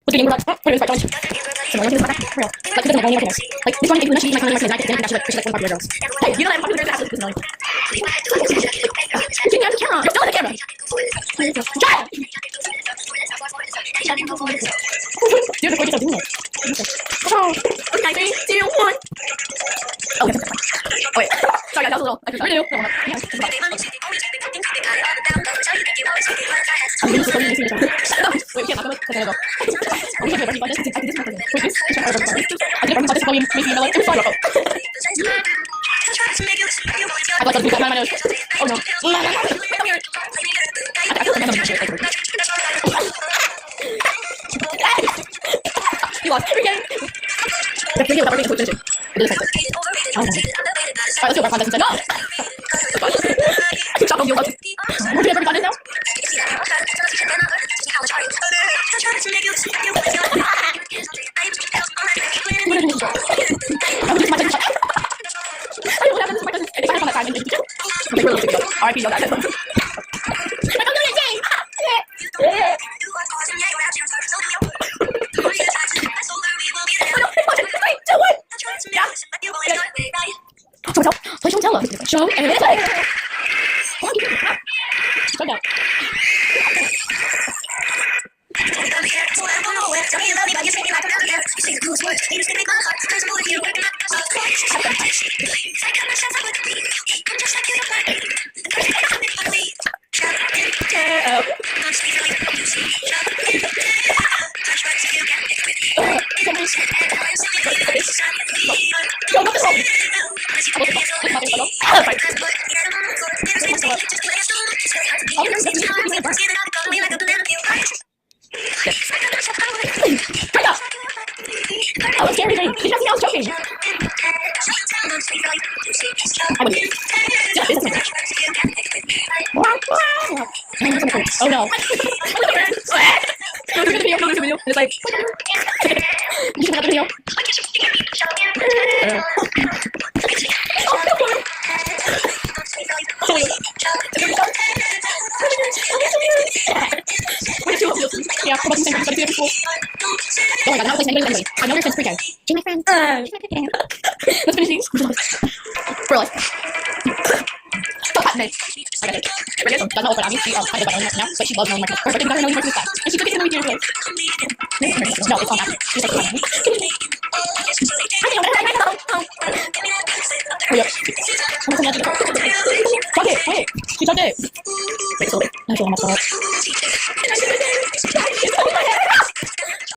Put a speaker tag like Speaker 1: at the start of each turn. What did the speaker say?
Speaker 1: What's the name of that? What is that? So like, this doesn't like anything else. Like, this one, she's like, she's like one of popular girls. Hey, you know that popular girls that this annoying. Get me out the camera. You're still on the camera. Shut up! Dude, before you start doing it. Oh, okay, 3, 2, 1. Oh, okay, oh, wait. Sorry, guys, that was a little extra. I do. I'm going to see this one. Wait, we can't knock on it. Okay, go. I'm going to do this. I did this one. Wait, this? I did this one. Maybe you know it. I'm sorry. I like to do that on my nose. Oh, no. Come here. I feel like I'm going to shake it. You lost every game. The freaking without working is it is like this. Oh, no. Alright, let's do our contest instead. No! Stop, don't deal with it. We're doing every contest now? R.I.P. Yo, that. Please don't tell us. Show and it's like. Go down. Oh, it's scary thing. There's nothing else choking. Oh no. Go to the video. It's like you should have the video. Yeah, oh my god, now it's like anybody. I know your friend's pre-K. She's my friend. Let's finish these. For life. Stop patting me. I got it. Bridget doesn't know what I mean. She kind of got now, but she loves knowing my friends. Her birthday doesn't know my friends class. And she took it to the movie theater. No, it's on that. She's like, come on. Hurry up. Fuck it, wait. She took it. Wait, so wait. I feel like I'm not